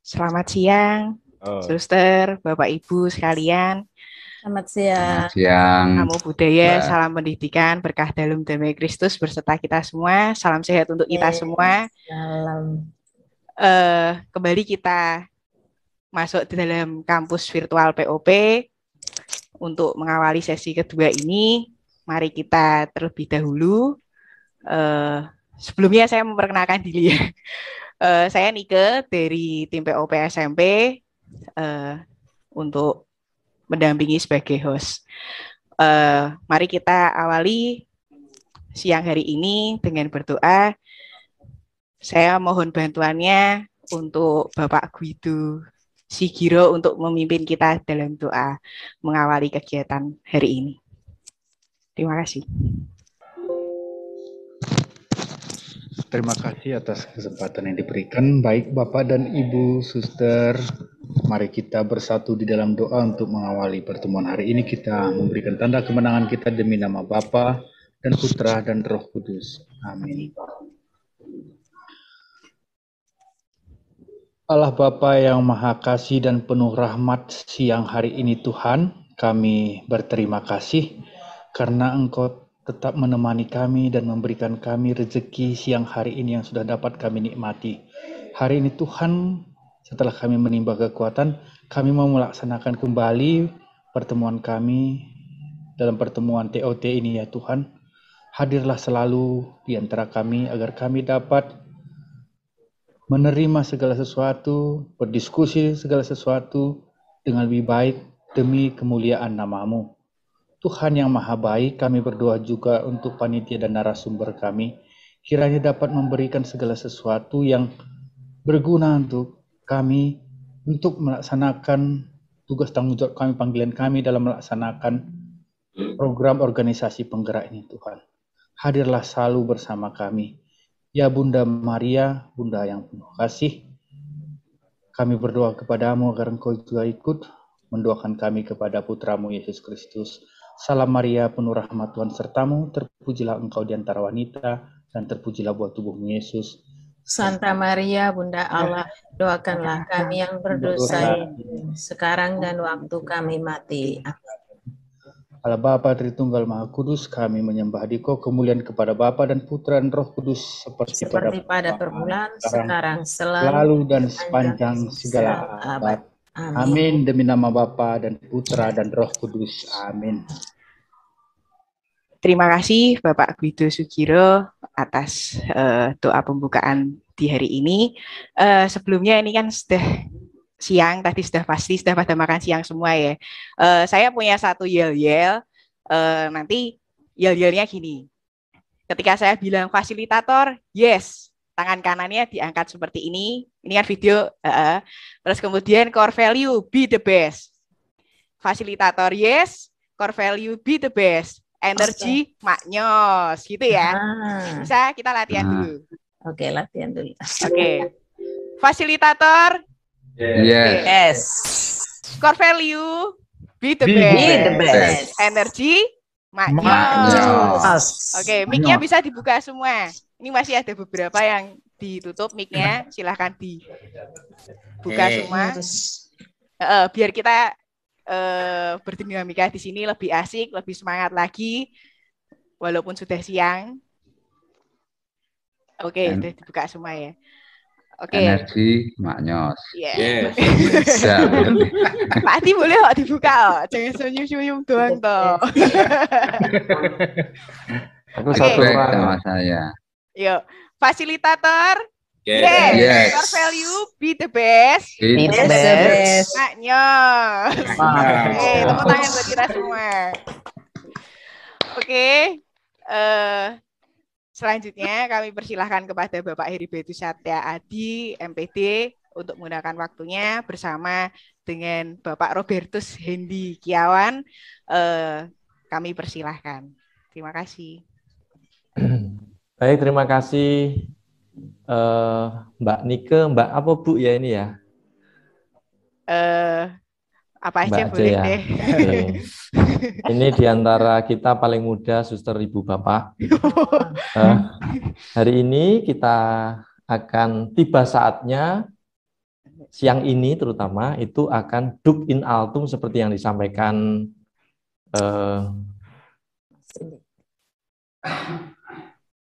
Selamat siang, Suster, Bapak Ibu sekalian. Selamat siang. Selamat siang. Namo Buddhaya, salam pendidikan, berkah dalam damai Kristus berserta kita semua. Salam sehat untuk kita semua. Salam. Kembali kita masuk di dalam kampus virtual POP untuk mengawali sesi kedua ini. Mari kita terlebih dahulu. Sebelumnya saya memperkenalkan diri ya. Saya Nike dari tim POP SMP untuk mendampingi sebagai host. Mari kita awali siang hari ini dengan berdoa. Saya mohon bantuannya untuk Bapak Guido Sigiro untuk memimpin kita dalam doa mengawali kegiatan hari ini. Terima kasih. Terima kasih atas kesempatan yang diberikan. Baik Bapak dan Ibu Suster, mari kita bersatu di dalam doa untuk mengawali pertemuan hari ini. Kita memberikan tanda kemenangan kita demi nama Bapa dan Putra dan Roh Kudus. Amin. Allah Bapa yang Maha Kasih dan penuh rahmat, siang hari ini Tuhan, kami berterima kasih karena Engkau tetap menemani kami dan memberikan kami rezeki siang hari ini yang sudah dapat kami nikmati. Hari ini Tuhan, setelah kami menimba kekuatan, kami mau melaksanakan kembali pertemuan kami dalam pertemuan TOT ini ya Tuhan. Hadirlah selalu di antara kami agar kami dapat menerima segala sesuatu, berdiskusi segala sesuatu dengan lebih baik demi kemuliaan nama-Mu. Tuhan yang Maha Baik, kami berdoa juga untuk panitia dan narasumber kami, kiranya dapat memberikan segala sesuatu yang berguna untuk kami, untuk melaksanakan tugas tanggung jawab kami, panggilan kami dalam melaksanakan program organisasi penggerak ini Tuhan. Hadirlah selalu bersama kami. Ya Bunda Maria, Bunda yang penuh kasih, kami berdoa kepadamu agar Engkau juga ikut mendoakan kami kepada Putramu Yesus Kristus. Salam Maria, penuh rahmat Tuhan sertamu, terpujilah engkau di antara wanita, dan terpujilah buah tubuhmu Yesus. Santa Maria, Bunda Allah, doakanlah kami yang berdosa ini, sekarang dan waktu kami mati. Allah Bapa Tritunggal Maha Kudus, kami menyembah Dikau, kemuliaan kepada Bapa dan Putra dan Roh Kudus, seperti pada permulaan, sekarang, selalu dan sepanjang segala abad. Amin. Demi nama Bapa dan Putra dan Roh Kudus. Amin. Terima kasih Bapak Guido Sugiro atas doa pembukaan di hari ini. Sebelumnya ini kan sudah siang, tadi sudah pasti sudah pada makan siang semua ya. Saya punya satu yel-yel, nanti yel-yelnya gini. Ketika saya bilang fasilitator, yes, tangan kanannya diangkat seperti ini. Ini kan video. Terus kemudian core value, be the best. Fasilitator, yes. Core value, be the best. Energi, maknyos. Gitu ya. Bisa kita latihan dulu. Oke, latihan dulu. Oke. Fasilitator, yes. Core value, be the best. Energi, maknyos. Oke, mic-nya bisa dibuka semua. Ini masih ada beberapa yang ditutup mic-nya, silahkan dibuka semua. Biar kita berdinamika di sini lebih asik, lebih semangat lagi, walaupun sudah siang. Oke, sudah dibuka semua ya. Oke. Energi, maknyos. Yes. Bisa. Pak Adi boleh kok dibuka kok, jangan senyum-senyum doang toh. Aku satu sama saya. Yuk, fasilitator. Yes. Core value, be the best. Be the best. Maknyos. Oke, tepuk tangan buat kita semua. Oke. Selanjutnya kami persilahkan kepada Bapak Heribertus Satya Adi, MPD, untuk menggunakan waktunya bersama dengan Bapak Robertus Hendi Kiawan. Kami persilahkan. Terima kasih. Baik, terima kasih Mbak Nike. Mbak apa Bu ya ini ya? Apa aja Mbak C boleh ya. deh. Oke. Ini diantara kita paling muda, Suster Ibu Bapak. Hari ini kita akan tiba saatnya, siang ini terutama, itu akan duk in altum seperti yang disampaikan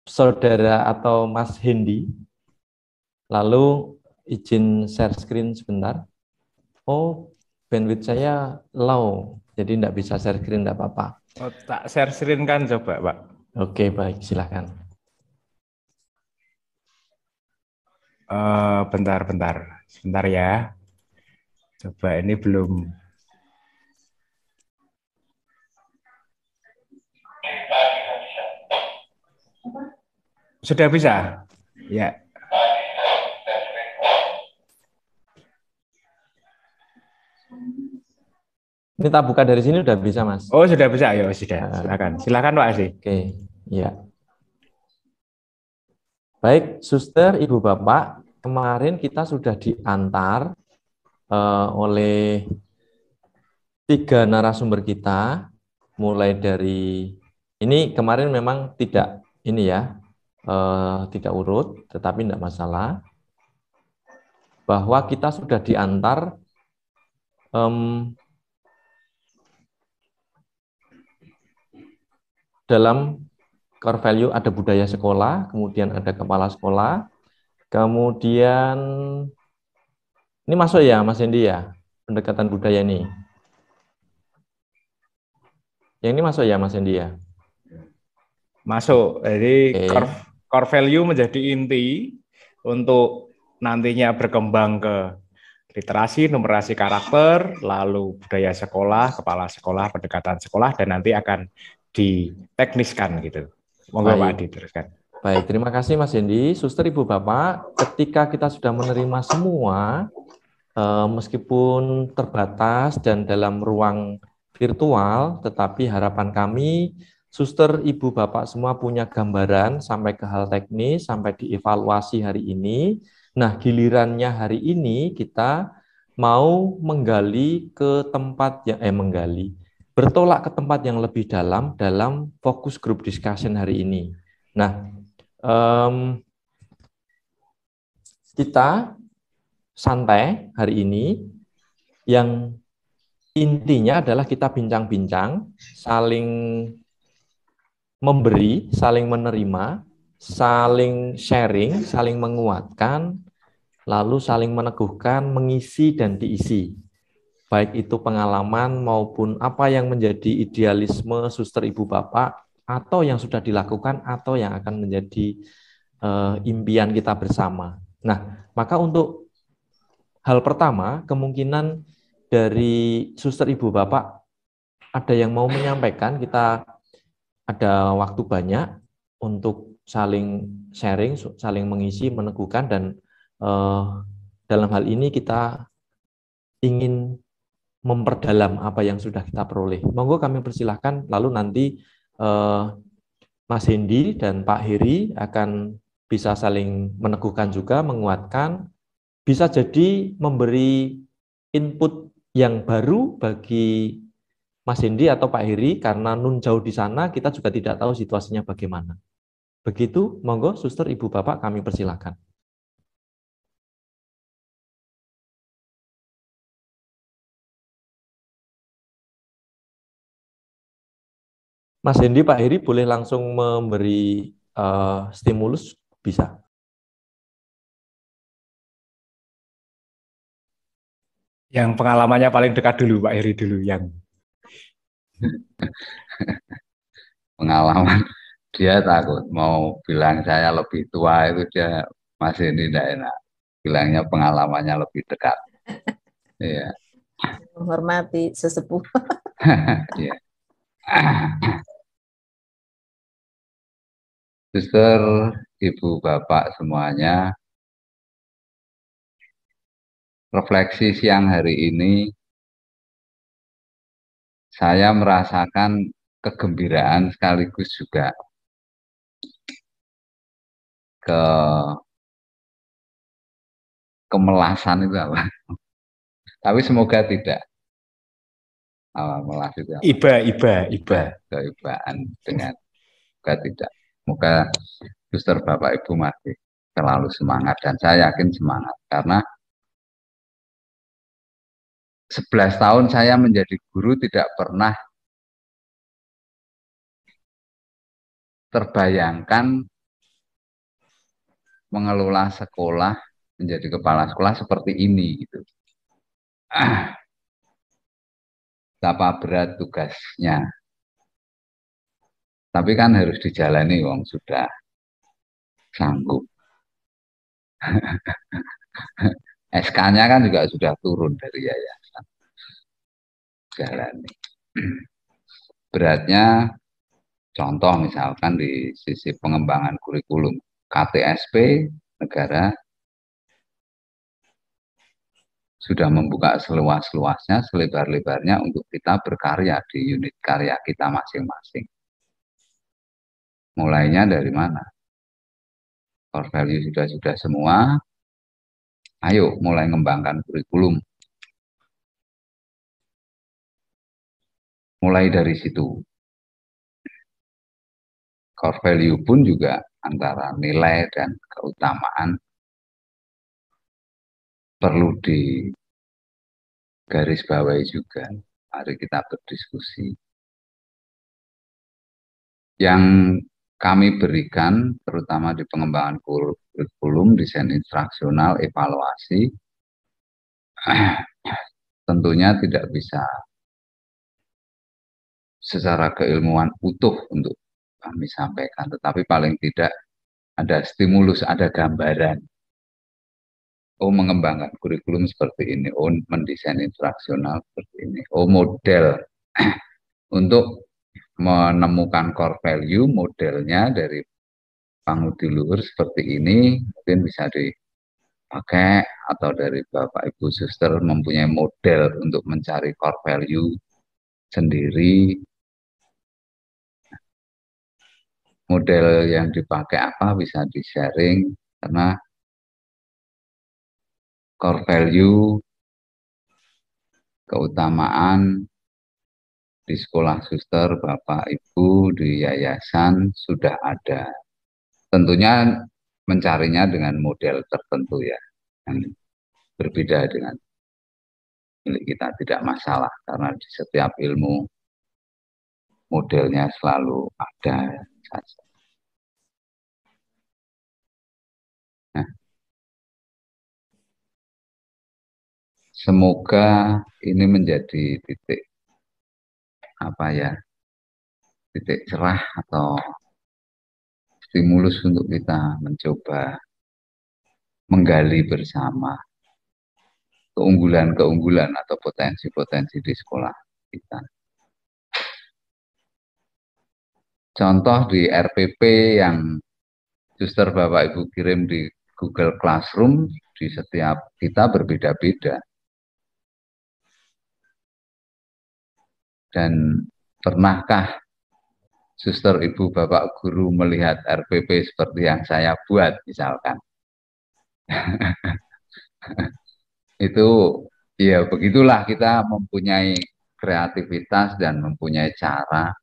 saudara atau Mas Hendy. Lalu izin share screen sebentar. Oh, bandwidth saya low, jadi tidak bisa share screen, tidak apa-apa. Oh, tak share screen kan coba, Pak. Oke, baik, silakan. Sebentar ya. Coba ini belum. Sudah bisa? Ya. Ini tak buka dari sini udah bisa, Mas. Oh, sudah bisa. Ayo, sudah. Silakan. Silakan, Pak Asih. Oke, ya. Baik, Suster, Ibu, Bapak, kemarin kita sudah diantar oleh 3 narasumber kita, mulai dari ini kemarin memang tidak ini ya, tidak urut, tetapi tidak masalah. Bahwa kita sudah diantar dalam core value ada budaya sekolah, kemudian ada kepala sekolah, kemudian ini masuk ya Mas Hendy ya, pendekatan budaya ini. Yang ini masuk ya Mas Hendy ya? Masuk. Jadi core value menjadi inti untuk nantinya berkembang ke literasi, numerasi karakter, lalu budaya sekolah, kepala sekolah, pendekatan sekolah, dan nanti akan ditekniskan gitu. Monggo Pak Adi teruskan. Baik, terima kasih Mas Hendy. Suster, Ibu, Bapak, ketika kita sudah menerima semua, meskipun terbatas dan dalam ruang virtual, tetapi harapan kami, Suster, Ibu, Bapak semua punya gambaran sampai ke hal teknis, sampai dievaluasi hari ini. Nah, gilirannya hari ini kita mau menggali ke tempat yang bertolak ke tempat yang lebih dalam fokus group discussion hari ini. Nah, kita santai hari ini, yang intinya adalah kita bincang-bincang, saling memberi, saling menerima, saling sharing, saling menguatkan, lalu saling meneguhkan, mengisi dan diisi. Baik itu pengalaman maupun apa yang menjadi idealisme Suster, Ibu, Bapak, atau yang sudah dilakukan atau yang akan menjadi impian kita bersama. Nah, maka untuk hal pertama, kemungkinan dari Suster, Ibu, Bapak ada yang mau menyampaikan, kita ada waktu banyak untuk saling sharing, saling mengisi, meneguhkan, dan dalam hal ini kita ingin memperdalam apa yang sudah kita peroleh. Monggo kami persilahkan, lalu nanti Mas Hendy dan Pak Heri akan bisa saling meneguhkan juga, menguatkan, bisa jadi memberi input yang baru bagi Mas Hendy atau Pak Heri, karena nun jauh di sana, kita juga tidak tahu situasinya bagaimana. Begitu, monggo Suster, Ibu, Bapak, kami persilahkan. Mas Hendy, Pak Heri boleh langsung memberi stimulus, bisa. Yang pengalamannya paling dekat dulu, Pak Heri dulu yang. Pengalaman, dia takut mau bilang saya lebih tua, itu dia masih tidak enak. Bilangnya pengalamannya lebih dekat. Iya. Menghormati sesepuh. Iya. Suster, Ibu, Bapak semuanya, refleksi siang hari ini, saya merasakan kegembiraan sekaligus juga kemelasan itu apa. Tapi semoga tidak. Melas itu apa? Iba. Keibaan dengan tidak. Semoga suster Bapak Ibu masih selalu semangat, dan saya yakin semangat karena 11 tahun saya menjadi guru tidak pernah terbayangkan mengelola sekolah, menjadi kepala sekolah seperti ini gitu. Betapa berat tugasnya. Tapi kan harus dijalani, wong sudah sanggup. SK-nya kan juga sudah turun dari yayasan. Jalani. Beratnya, contoh misalkan di sisi pengembangan kurikulum, KTSP negara sudah membuka seluas-luasnya, selebar-lebarnya untuk kita berkarya di unit karya kita masing-masing. Mulainya dari mana? Core value sudah semua, ayo mulai mengembangkan kurikulum. Mulai dari situ. Core value pun juga antara nilai dan keutamaan perlu digarisbawahi juga. Mari kita berdiskusi. Yang kami berikan, terutama di pengembangan kurikulum, desain instruksional, evaluasi, tentunya tidak bisa secara keilmuan utuh untuk kami sampaikan, tetapi paling tidak ada stimulus, ada gambaran. Oh, mengembangkan kurikulum seperti ini, oh, mendesain instruksional seperti ini, oh, model untuk menemukan core value, modelnya dari pangudi luhur seperti ini, mungkin bisa dipakai, atau dari Bapak Ibu Suster mempunyai model untuk mencari core value sendiri. Model yang dipakai apa bisa di-sharing, karena core value, keutamaan di sekolah suster, Bapak Ibu, di yayasan sudah ada. Tentunya mencarinya dengan model tertentu ya, yang berbeda dengan milik kita, tidak masalah, karena di setiap ilmu modelnya selalu ada saja. Nah, semoga ini menjadi titik titik cerah atau stimulus untuk kita mencoba menggali bersama keunggulan-keunggulan atau potensi-potensi di sekolah kita. Contoh di RPP yang suster Bapak Ibu kirim di Google Classroom, di setiap kita berbeda-beda. Dan pernahkah suster Ibu Bapak Guru melihat RPP seperti yang saya buat misalkan? Itu ya begitulah, kita mempunyai kreativitas dan mempunyai cara.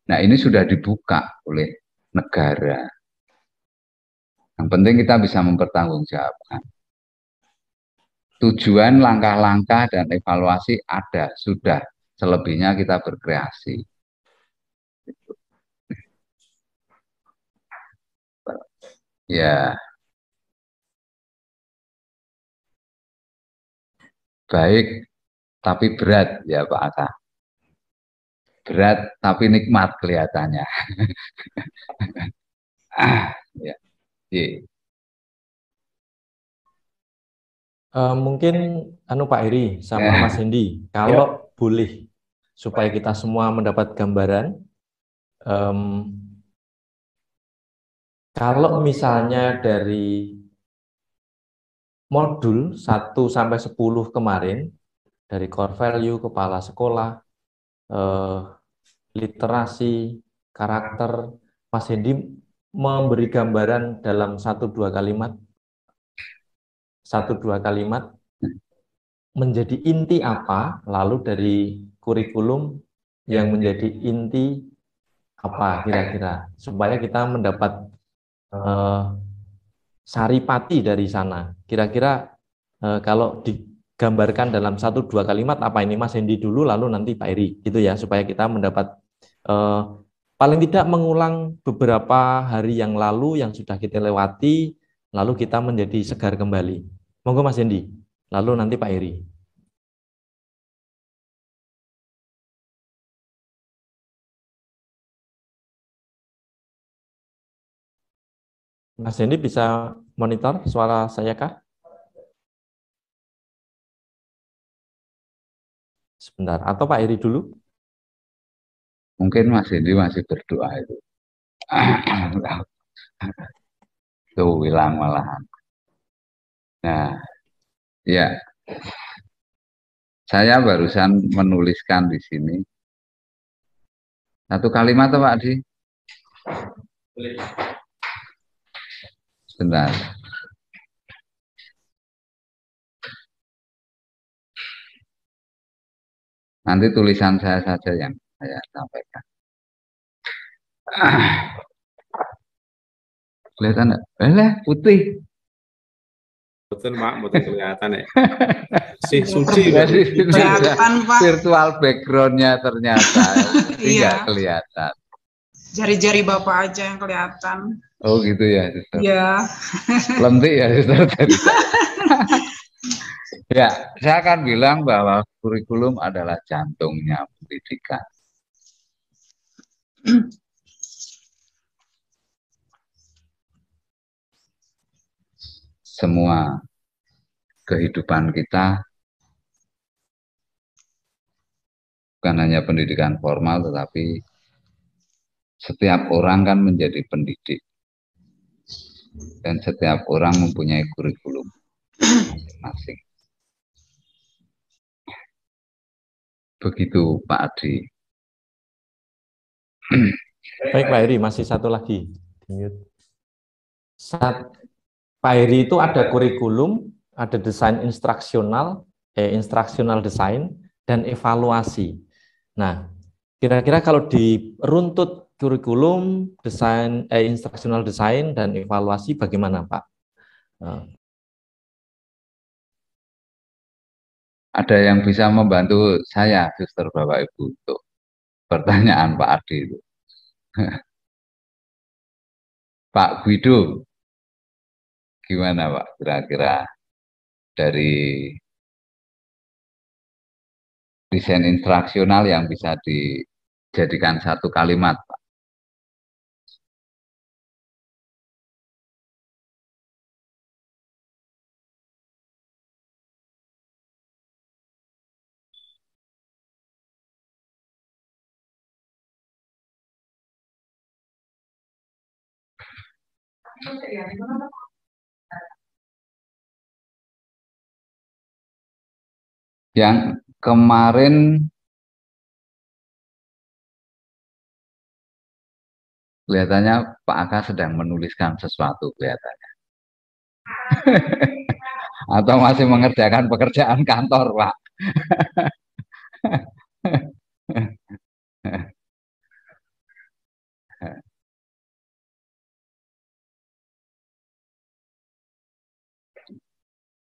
Nah, ini sudah dibuka oleh negara. Yang penting kita bisa mempertanggungjawabkan. Tujuan, langkah-langkah, dan evaluasi ada, sudah. Selebihnya kita berkreasi. Ya, baik tapi berat ya Pak Aka. Berat tapi nikmat kelihatannya. Ya. Mungkin Pak Heri sama Mas Hendi, kalau boleh supaya kita semua mendapat gambaran, kalau misalnya dari modul 1 sampai 10 kemarin, dari core value, kepala sekolah, literasi, karakter, Mas Hendi memberi gambaran dalam 1-2 kalimat. menjadi inti apa, lalu dari kurikulum yang menjadi inti apa kira-kira, supaya kita mendapat saripati dari sana. Kira-kira kalau digambarkan dalam 1-2 kalimat apa ini, Mas Hendi dulu lalu nanti Pak Eri, gitu ya, supaya kita mendapat paling tidak mengulang beberapa hari yang lalu yang sudah kita lewati, lalu kita menjadi segar kembali. Monggo Mas Hendi, lalu nanti Pak Eri. Mas Hendi bisa monitor suara saya kah? Sebentar, atau Pak Eri dulu? Mungkin Mas Hendi masih berdoa itu. Tuh hilang malahan. Nah, ya. Saya barusan menuliskan di sini satu kalimat, Pak Adi. Sebentar. Nanti tulisan saya saja yang saya sampaikan. Kelihatan enggak? Putih. Betul Pak, betul kelihatan ya. Si suci kelihatan Pak. Virtual backgroundnya ternyata tidak kelihatan. Jari-jari Bapak aja yang kelihatan. Oh gitu ya, Sister. Iya. Lentik ya, Sister. Ya, saya akan bilang bahwa kurikulum adalah jantungnya pendidikan. Semua kehidupan kita bukan hanya pendidikan formal, tetapi setiap orang kan menjadi pendidik. Dan setiap orang mempunyai kurikulum masing-masing. Begitu Pak Adi. Baik Pak Eri, masih satu lagi. Pak Eri itu ada kurikulum, ada desain instruksional desain, dan evaluasi. Nah, kira-kira kalau diruntut kurikulum, desain instruksional desain, dan evaluasi bagaimana Pak? Ada yang bisa membantu saya, Suster Bapak Ibu, untuk pertanyaan Pak Adi itu. Pak Guido, gimana Pak kira-kira dari desain instruksional yang bisa dijadikan satu kalimat Pak? Yang kemarin kelihatannya Pak Aka sedang menuliskan sesuatu kelihatannya. Atau masih mengerjakan pekerjaan kantor, Pak.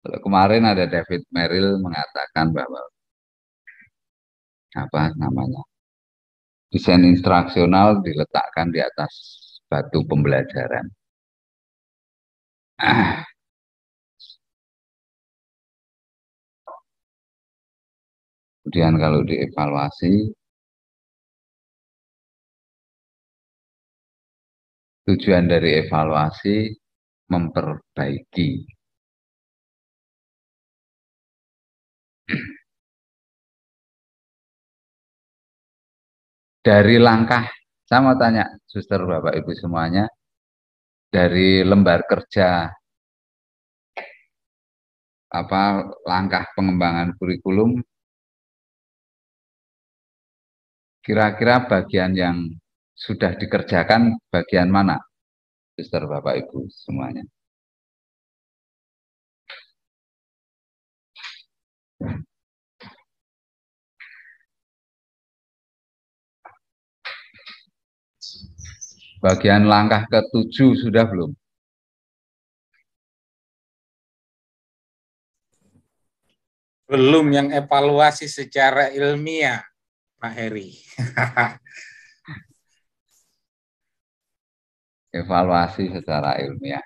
Kalau kemarin ada David Merrill mengatakan bahwa apa namanya, desain instruksional diletakkan di atas batu pembelajaran. Kemudian kalau dievaluasi, tujuan dari evaluasi memperbaiki. Dari langkah, saya mau tanya, Suster, Bapak, Ibu semuanya, dari lembar kerja, apa langkah pengembangan kurikulum, kira-kira bagian yang sudah dikerjakan bagian mana, Suster, Bapak, Ibu semuanya? Bagian langkah ke-7 sudah belum? Belum, yang evaluasi secara ilmiah, Pak Heri. Evaluasi secara ilmiah.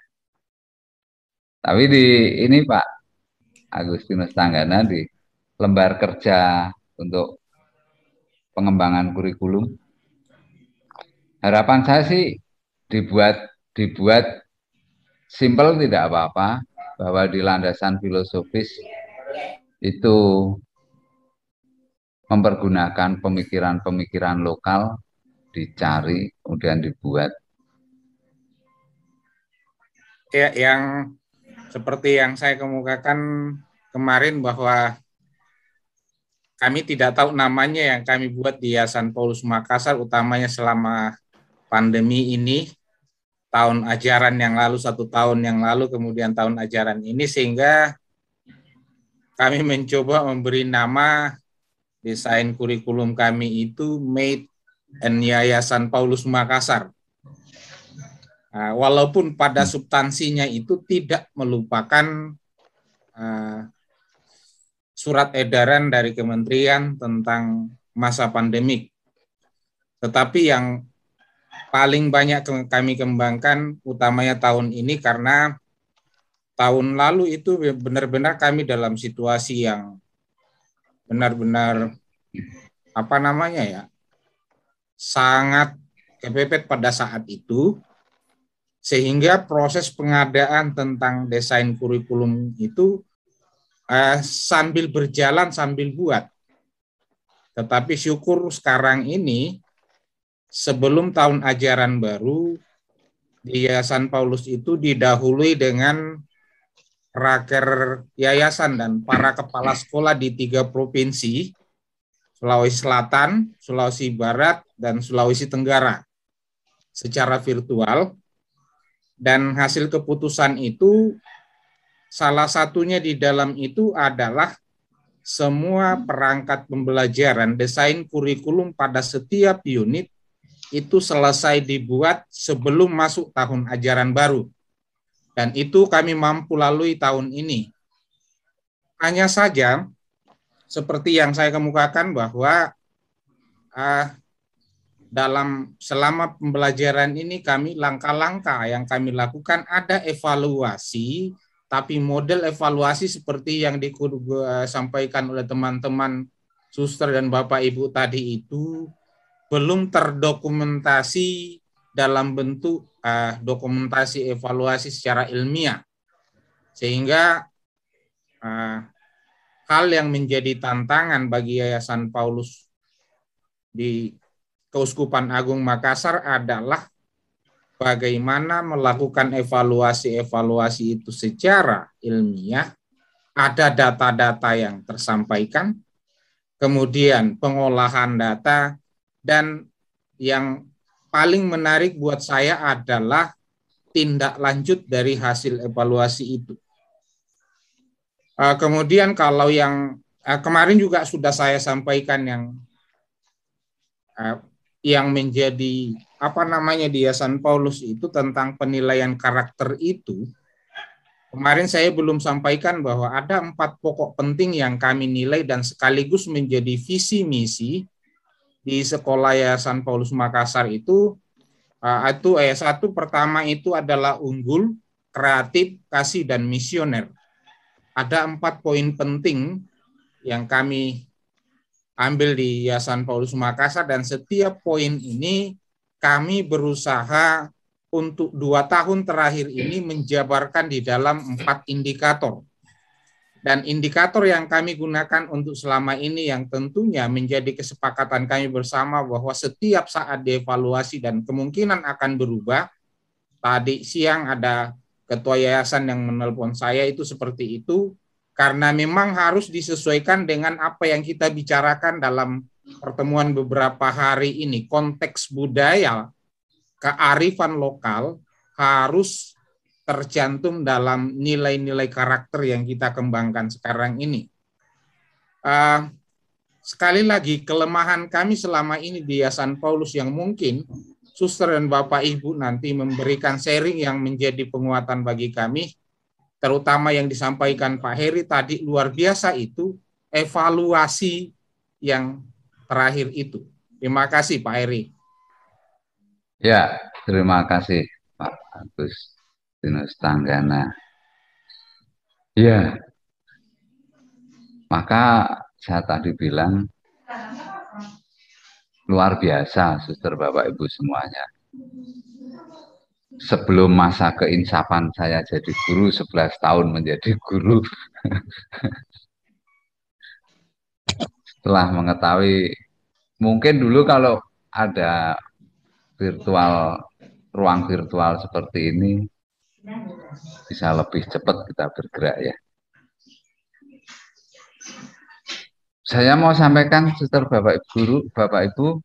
Tapi di ini Pak Agustinus Tanggana di lembar kerja untuk pengembangan kurikulum, harapan saya sih dibuat simpel tidak apa-apa, bahwa di landasan filosofis itu mempergunakan pemikiran-pemikiran lokal, dicari, kemudian dibuat. Ya, yang seperti yang saya kemukakan kemarin bahwa kami tidak tahu namanya yang kami buat di Yayasan Paulus Makassar, utamanya selama pandemi ini, tahun ajaran yang lalu, 1 tahun yang lalu, kemudian tahun ajaran ini, sehingga kami mencoba memberi nama desain kurikulum kami itu Made in Yayasan Paulus Makassar. Walaupun pada substansinya itu tidak melupakan surat edaran dari kementerian tentang masa pandemik. Tetapi yang paling banyak kami kembangkan utamanya tahun ini karena tahun lalu itu benar-benar kami dalam situasi yang benar-benar sangat kepepet pada saat itu, sehingga proses pengadaan tentang desain kurikulum itu sambil berjalan sambil buat. Tetapi syukur sekarang ini sebelum tahun ajaran baru di Yayasan Paulus itu didahului dengan raker yayasan dan para kepala sekolah di 3 provinsi, Sulawesi Selatan, Sulawesi Barat, dan Sulawesi Tenggara secara virtual. Dan hasil keputusan itu salah satunya di dalam itu adalah semua perangkat pembelajaran desain kurikulum pada setiap unit itu selesai dibuat sebelum masuk tahun ajaran baru. Dan itu kami mampu lalui tahun ini. Hanya saja, seperti yang saya kemukakan bahwa selama pembelajaran ini kami langkah-langkah yang kami lakukan ada evaluasi, tapi model evaluasi seperti yang disampaikan oleh teman-teman suster dan Bapak Ibu tadi itu belum terdokumentasi dalam bentuk dokumentasi evaluasi secara ilmiah. Sehingga hal yang menjadi tantangan bagi Yayasan Paulus di Keuskupan Agung Makassar adalah bagaimana melakukan evaluasi-evaluasi itu secara ilmiah, ada data-data yang tersampaikan, kemudian pengolahan data, dan yang paling menarik buat saya adalah tindak lanjut dari hasil evaluasi itu. Kemudian kalau yang kemarin juga sudah saya sampaikan yang menjadi di Yayasan Paulus itu tentang penilaian karakter itu. Kemarin saya belum sampaikan bahwa ada 4 pokok penting yang kami nilai dan sekaligus menjadi visi misi di sekolah Yayasan Paulus Makassar itu. Satu pertama itu adalah unggul, kreatif, kasih, dan misioner. Ada 4 poin penting yang kami ambil di Yayasan Paulus Makassar, dan setiap poin ini kami berusaha untuk 2 tahun terakhir ini menjabarkan di dalam 4 indikator. Dan indikator yang kami gunakan untuk selama ini yang tentunya menjadi kesepakatan kami bersama bahwa setiap saat dievaluasi dan kemungkinan akan berubah. Tadi siang ada ketua yayasan yang menelpon saya itu seperti itu, karena memang harus disesuaikan dengan apa yang kita bicarakan dalam pertemuan beberapa hari ini. Konteks budaya, kearifan lokal harus tercantum dalam nilai-nilai karakter yang kita kembangkan sekarang ini. sekali lagi kelemahan kami selama ini di Yayasan Paulus yang mungkin suster dan Bapak Ibu nanti memberikan sharing yang menjadi penguatan bagi kami, terutama yang disampaikan Pak Heri tadi luar biasa itu, evaluasi yang terakhir itu. Terima kasih Pak Heri. Ya, terima kasih Pak Agustinus Tanggana. Ya, maka saya tadi bilang luar biasa suster Bapak Ibu semuanya. Sebelum masa keinsapan saya jadi guru, 11 tahun menjadi guru. Setelah mengetahui, mungkin dulu kalau ada ruang virtual seperti ini, bisa lebih cepat kita bergerak ya. Saya mau sampaikan, suster Bapak Guru, Bapak Ibu,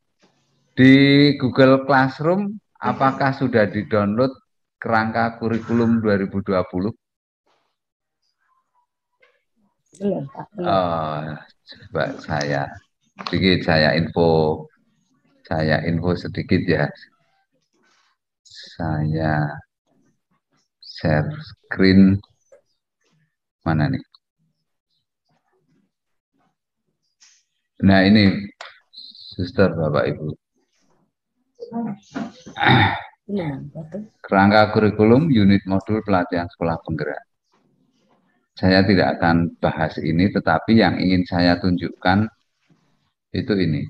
di Google Classroom, apakah sudah di-download kerangka kurikulum 2020? Coba saya info sedikit ya. Saya share screen, mana nih? Nah ini, suster Bapak Ibu. Kerangka kurikulum unit modul pelatihan sekolah penggerak. Saya tidak akan bahas ini, tetapi yang ingin saya tunjukkan itu ini.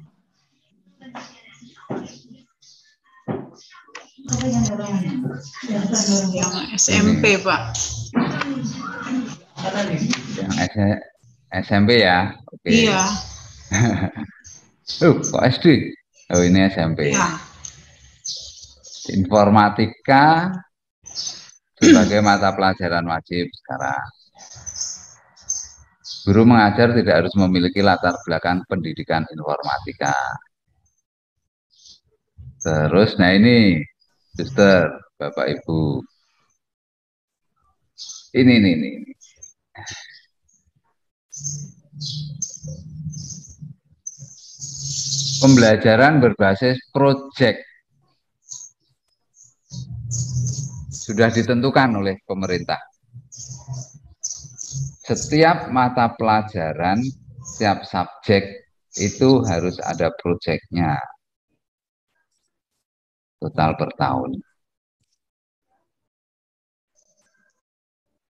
Yang SMP, Pak. Yang SMP ya? Oke. Iya. Kok SD? Oh ini SMP. Iya. Informatika sebagai mata pelajaran wajib sekarang. Guru mengajar tidak harus memiliki latar belakang pendidikan informatika. Terus, nah ini, suster, Bapak Ibu. Ini. Pembelajaran berbasis proyek. Sudah ditentukan oleh pemerintah. Setiap mata pelajaran, setiap subjek itu harus ada proyeknya. Total per tahun.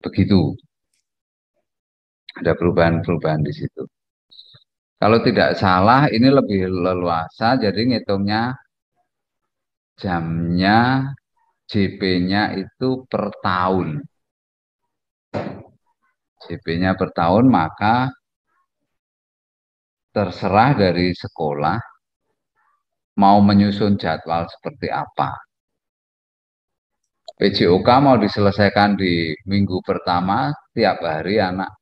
Begitu. Ada perubahan-perubahan di situ. Kalau tidak salah, ini lebih leluasa, jadi ngitungnya jamnya, JP-nya itu per tahun. JP-nya per tahun, maka terserah dari sekolah mau menyusun jadwal seperti apa. PJOK mau diselesaikan di minggu pertama, tiap hari anak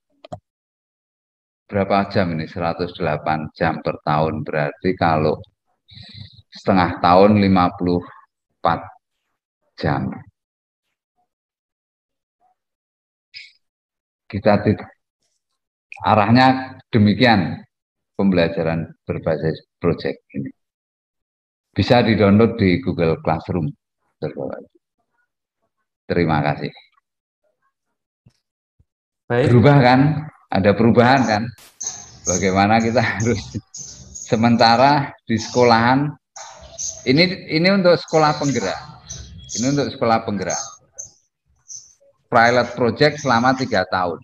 berapa jam ini? 108 jam per tahun. Berarti kalau setengah tahun 54 jam. Kita arahnya demikian pembelajaran berbasis proyek ini. Bisa di-download di Google Classroom. Terima kasih. Baik. Berubah kan? Ada perubahan kan? Bagaimana kita harus sementara di sekolahan ini untuk sekolah penggerak. Ini untuk sekolah penggerak. Pilot project selama 3 tahun.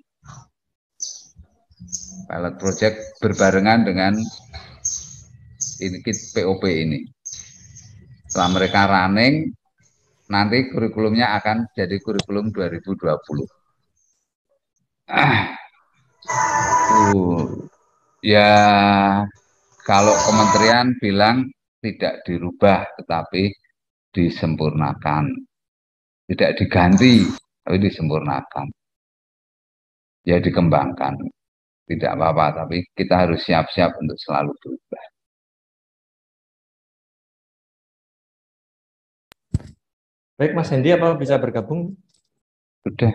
Pilot project berbarengan dengan ini POP ini. Setelah mereka running, nanti kurikulumnya akan jadi kurikulum 2020. Ya, kalau kementerian bilang tidak dirubah, tetapi disempurnakan. Tidak diganti, tapi disempurnakan. Ya, dikembangkan. Tidak apa-apa, tapi kita harus siap-siap untuk selalu berubah. Baik, Mas Hendy, apa bisa bergabung? Sudah.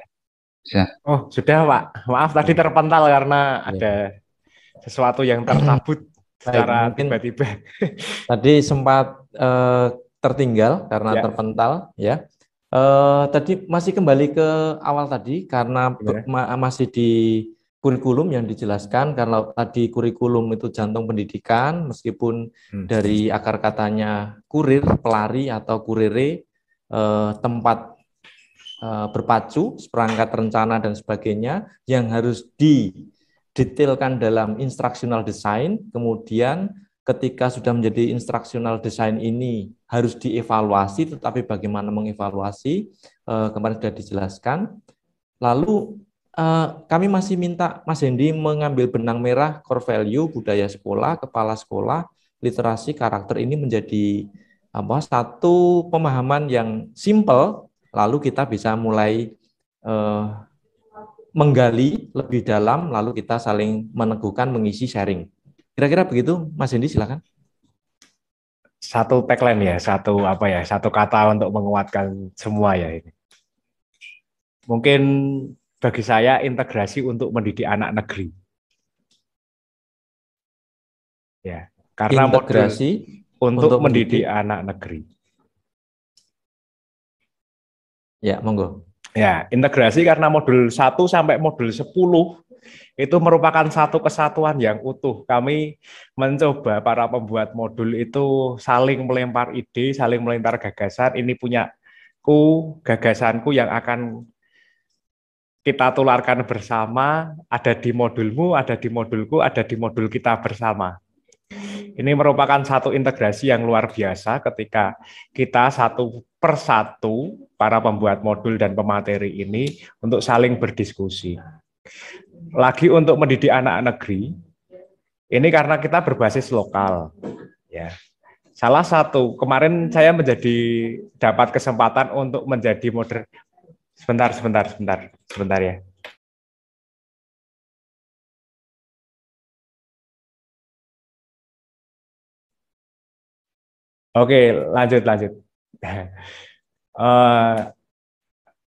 Bisa. Oh, sudah Pak. Maaf tadi terpental karena ada sesuatu yang tercabut secara mungkin tiba-tiba. Tadi sempat tertinggal karena Ya. terpental ya. Tadi masih kembali ke awal tadi karena masih di kurikulum yang dijelaskan. Kalau tadi kurikulum itu jantung pendidikan, meskipun dari akar katanya kurir, pelari atau kurere, tempat berpacu, seperangkat rencana dan sebagainya yang harus didetailkan dalam instructional design. Kemudian ketika sudah menjadi instructional design ini harus dievaluasi, tetapi bagaimana mengevaluasi kemarin sudah dijelaskan. Lalu kami masih minta Mas Hendy mengambil benang merah core value, budaya sekolah, kepala sekolah, literasi, karakter ini menjadi satu pemahaman yang simple, lalu kita bisa mulai menggali lebih dalam, lalu kita saling meneguhkan, mengisi, sharing. Kira-kira begitu, Mas Hendy, silakan. Satu tagline ya, satu kata untuk menguatkan semua ya ini. Mungkin bagi saya integrasi untuk mendidik anak negeri. Ya, karena integrasi untuk mendidik anak negeri. Ya, monggo. Ya, integrasi karena modul 1 sampai modul 10 itu merupakan satu kesatuan yang utuh. Kami mencoba para pembuat modul itu saling melempar ide, saling melempar gagasan. Ini punyaku, gagasanku yang akan kita tularkan bersama, ada di modulmu, ada di modulku, ada di modul kita bersama. Ini merupakan satu integrasi yang luar biasa ketika kita satu persatu, para pembuat modul dan pemateri ini, untuk saling berdiskusi. Lagi untuk mendidik anak negeri, ini karena kita berbasis lokal. Ya. Salah satu, kemarin saya dapat kesempatan untuk menjadi Sebentar ya. Oke, lanjut.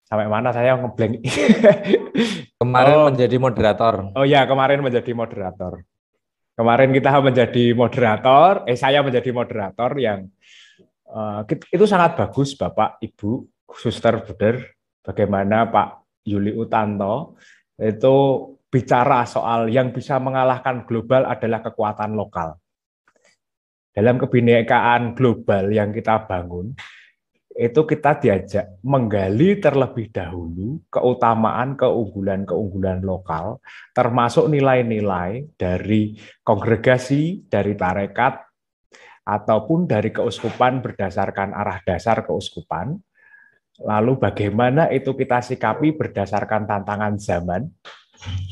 Sampai mana saya ngeblank? Kemarin menjadi moderator. Oh ya, kemarin menjadi moderator. Kemarin kita menjadi moderator, saya menjadi moderator yang itu sangat bagus, Bapak, Ibu, Suster, Buder, bagaimana Pak Yuli Utanto itu bicara soal yang bisa mengalahkan global adalah kekuatan lokal. Dalam kebinekaan global yang kita bangun, itu kita diajak menggali terlebih dahulu keutamaan, keunggulan lokal, termasuk nilai-nilai dari kongregasi, dari tarekat, ataupun dari keuskupan berdasarkan arah dasar keuskupan. Lalu bagaimana itu kita sikapi berdasarkan tantangan zaman,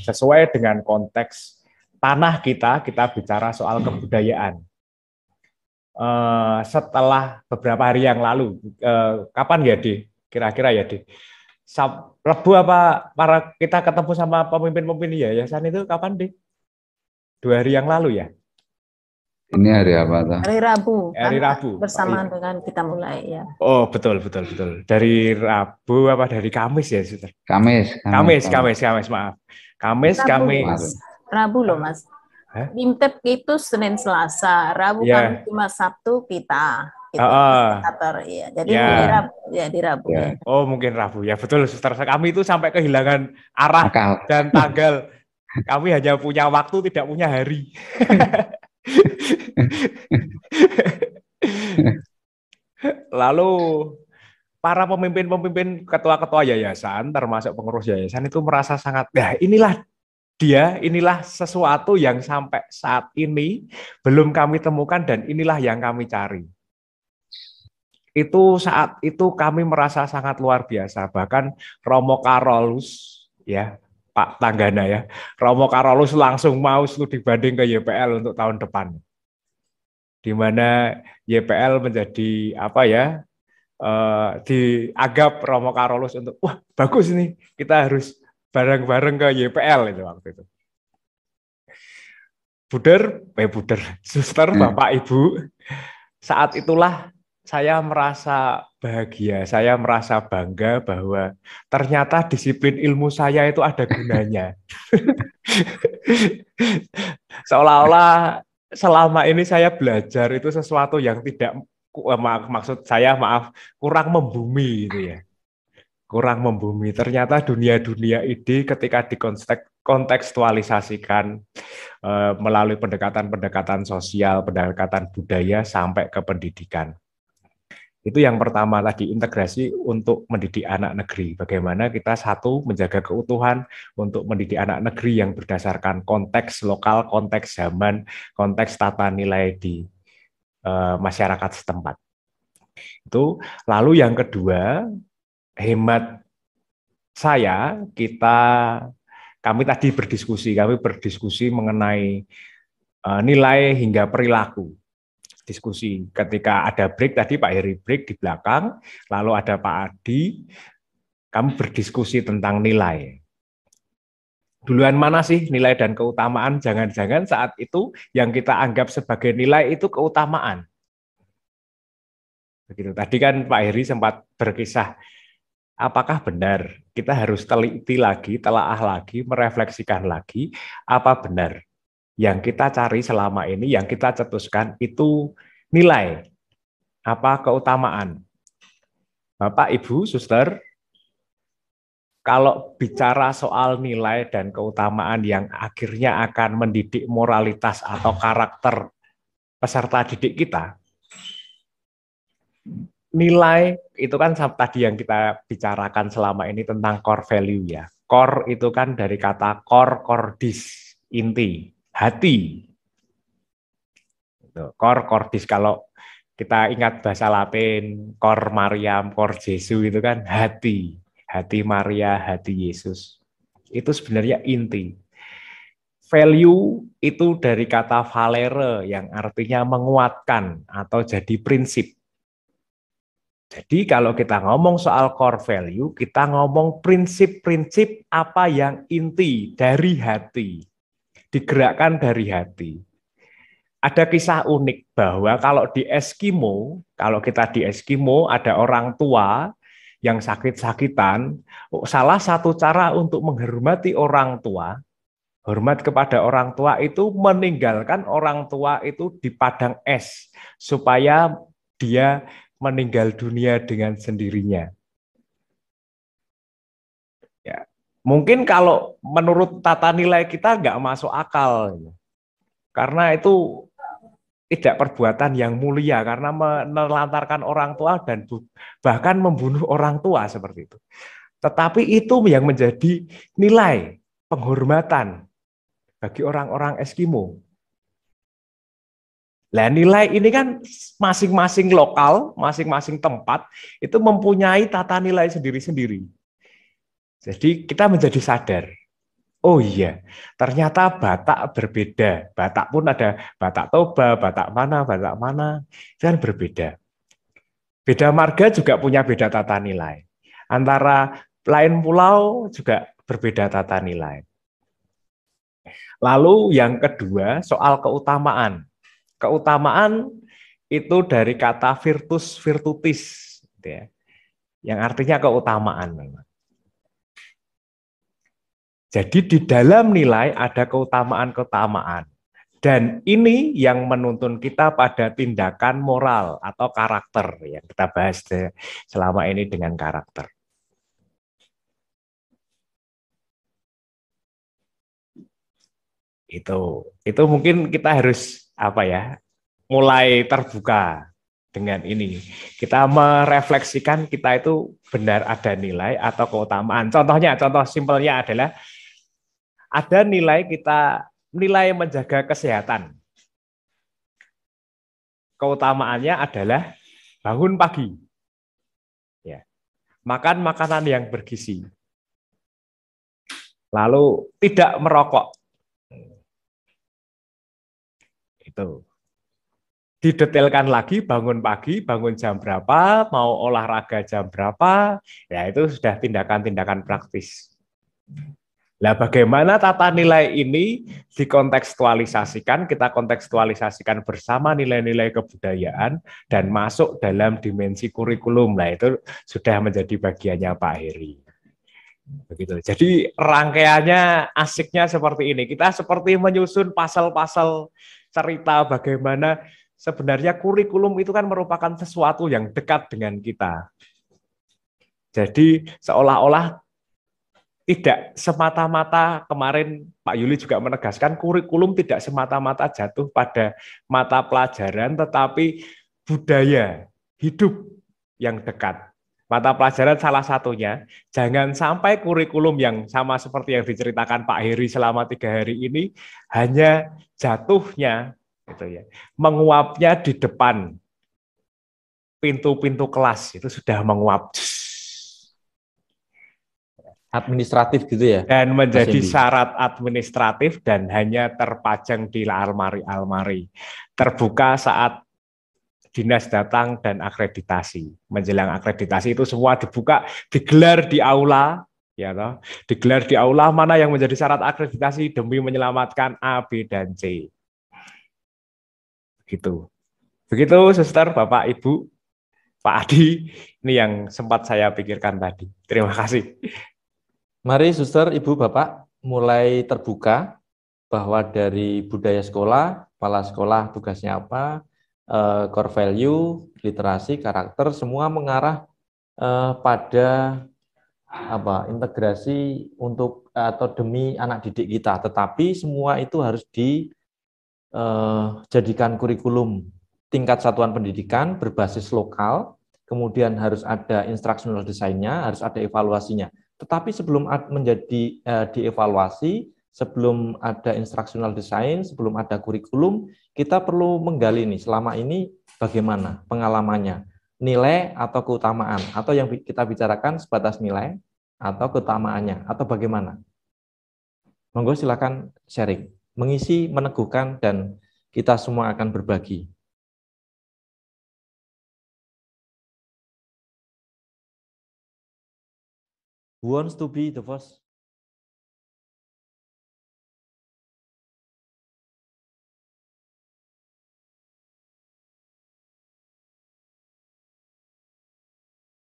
sesuai dengan konteks tanah kita bicara soal kebudayaan. Setelah beberapa hari yang lalu, kapan ya, Di? Kira-kira ya, Di? Rebu apa kita ketemu sama pemimpin-pemimpin yayasan itu kapan, Di? 2 hari yang lalu ya? Ini hari apa, Pak? Hari Rabu. Hari Rabu. Bersamaan dengan kita mulai ya. Oh, betul. Dari Rabu apa dari Kamis ya, Suster? Kamis, maaf. Kamis. Rabu loh, Mas. Bimtep itu Senin Selasa, Rabu Kamis cuma Sabtu kita. Ya. Jadi di Rabu. Ya. Oh, mungkin Rabu. Ya, betul, Suster. Kami itu sampai kehilangan arah dan tanggal. Kami hanya punya waktu, tidak punya hari. Lalu para pemimpin ketua-ketua yayasan, termasuk pengurus yayasan itu merasa sangat, inilah sesuatu yang sampai saat ini belum kami temukan dan inilah yang kami cari. Itu saat itu kami merasa sangat luar biasa. Bahkan Romo Karolus, ya Pak Tanggana ya, Romo Karolus langsung mau studi banding ke YPL untuk tahun depan. Di mana YPL menjadi dianggap Romo Karolus untuk bagus nih, kita harus bareng-bareng ke YPL itu waktu itu. Buder, Suster, Bapak, Ibu, saat itulah saya merasa bahagia, saya merasa bangga bahwa ternyata disiplin ilmu saya itu ada gunanya. Seolah-olah selama ini saya belajar itu sesuatu yang tidak, maksud saya maaf, kurang membumi gitu ya. Kurang membumi. Ternyata dunia-dunia ide ketika dikontekstualisasikan melalui pendekatan-pendekatan sosial, pendekatan budaya sampai ke pendidikan. Itu yang pertama tadi, integrasi untuk mendidik anak negeri. Bagaimana kita satu menjaga keutuhan untuk mendidik anak negeri yang berdasarkan konteks lokal, konteks zaman, konteks tata nilai di masyarakat setempat. Itu. Lalu yang kedua, hemat saya, kami tadi berdiskusi mengenai nilai hingga perilaku. Diskusi ketika ada break tadi, Pak Heri break di belakang, lalu ada Pak Adi, kami berdiskusi tentang nilai. Duluan mana sih nilai dan keutamaan? Jangan-jangan saat itu yang kita anggap sebagai nilai itu keutamaan. Begitu. Tadi kan Pak Heri sempat berkisah, apakah benar kita harus teliti lagi, telaah lagi, merefleksikan lagi, apa benar yang kita cari selama ini, yang kita cetuskan itu nilai, apa keutamaan. Bapak, Ibu, Suster, kalau bicara soal nilai dan keutamaan yang akhirnya akan mendidik moralitas atau karakter peserta didik kita, nilai itu kan tadi yang kita bicarakan selama ini tentang core value ya. Core itu kan dari kata cordis, inti. Hati. Cor cordis, kalau kita ingat bahasa Latin, cor Mariam, cor Jesu itu kan hati. Hati Maria, hati Yesus. Itu sebenarnya inti. Value itu dari kata valere yang artinya menguatkan atau jadi prinsip. Jadi kalau kita ngomong soal core value, kita ngomong prinsip-prinsip apa yang inti dari hati. Digerakkan dari hati. Ada kisah unik bahwa kalau di Eskimo, kalau kita di Eskimo ada orang tua yang sakit-sakitan, salah satu cara untuk menghormati orang tua, hormat kepada orang tua itu meninggalkan orang tua itu di padang es supaya dia meninggal dunia dengan sendirinya. Ya. Mungkin kalau menurut tata nilai kita nggak masuk akal, karena itu tidak perbuatan yang mulia, karena menelantarkan orang tua dan bahkan membunuh orang tua seperti itu. Tetapi itu yang menjadi nilai penghormatan bagi orang-orang Eskimo. Nah, nilai ini kan masing-masing lokal, masing-masing tempat itu mempunyai tata nilai sendiri-sendiri. Jadi kita menjadi sadar, oh iya, ternyata Batak berbeda. Batak pun ada Batak Toba, Batak mana, itu kan berbeda. Beda marga juga punya beda tata nilai. Antara lain pulau juga berbeda tata nilai. Lalu yang kedua, soal keutamaan. Keutamaan itu dari kata virtus virtutis, ya, yang artinya keutamaan. Jadi di dalam nilai ada keutamaan-keutamaan. Dan ini yang menuntun kita pada tindakan moral atau karakter. Yang kita bahas selama ini dengan karakter. Itu mungkin kita harus mulai terbuka dengan ini. Kita merefleksikan kita itu benar ada nilai atau keutamaan. Contoh simpelnya adalah ada nilai menjaga kesehatan. Keutamaannya adalah bangun pagi. Ya. Makan makanan yang bergizi. Lalu tidak merokok. Itu. Didetailkan lagi, bangun pagi, bangun jam berapa, mau olahraga jam berapa, ya itu sudah tindakan-tindakan praktis. Nah, bagaimana tata nilai ini dikontekstualisasikan, kita kontekstualisasikan bersama nilai-nilai kebudayaan dan masuk dalam dimensi kurikulum. Nah, itu sudah menjadi bagiannya Pak Heri. Begitu. Jadi rangkaiannya asiknya seperti ini. Kita seperti menyusun pasal-pasal cerita bagaimana sebenarnya kurikulum itu kan merupakan sesuatu yang dekat dengan kita. Jadi seolah-olah tidak semata-mata, kemarin Pak Yuli juga menegaskan kurikulum tidak semata-mata jatuh pada mata pelajaran, tetapi budaya hidup yang dekat. Mata pelajaran salah satunya, jangan sampai kurikulum yang sama seperti yang diceritakan Pak Heri selama 3 hari ini hanya jatuhnya, gitu ya, menguapnya di depan pintu-pintu kelas itu sudah menguap. Administratif gitu ya? Dan menjadi syarat administratif dan hanya terpajang di almari-almari. Terbuka saat dinas datang dan akreditasi. Menjelang akreditasi itu semua dibuka, digelar di aula, ya toh. Digelar di aula mana yang menjadi syarat akreditasi demi menyelamatkan A, B, dan C. Begitu. Begitu, Suster, Bapak, Ibu, Pak Adi, ini yang sempat saya pikirkan tadi. Terima kasih. Mari, Suster, Ibu, Bapak, mulai terbuka bahwa dari budaya sekolah, kepala sekolah tugasnya apa, core value, literasi, karakter, semua mengarah pada integrasi untuk atau demi anak didik kita. Tetapi semua itu harus dijadikan kurikulum tingkat satuan pendidikan berbasis lokal, kemudian harus ada instructional design-nya, harus ada evaluasinya. Tetapi sebelum menjadi dievaluasi, sebelum ada instructional design, sebelum ada kurikulum, kita perlu menggali nih selama ini bagaimana pengalamannya, nilai atau keutamaan, atau yang kita bicarakan sebatas nilai atau keutamaannya, atau bagaimana. Monggo silakan sharing, mengisi, meneguhkan, dan kita semua akan berbagi. Who wants to be the first?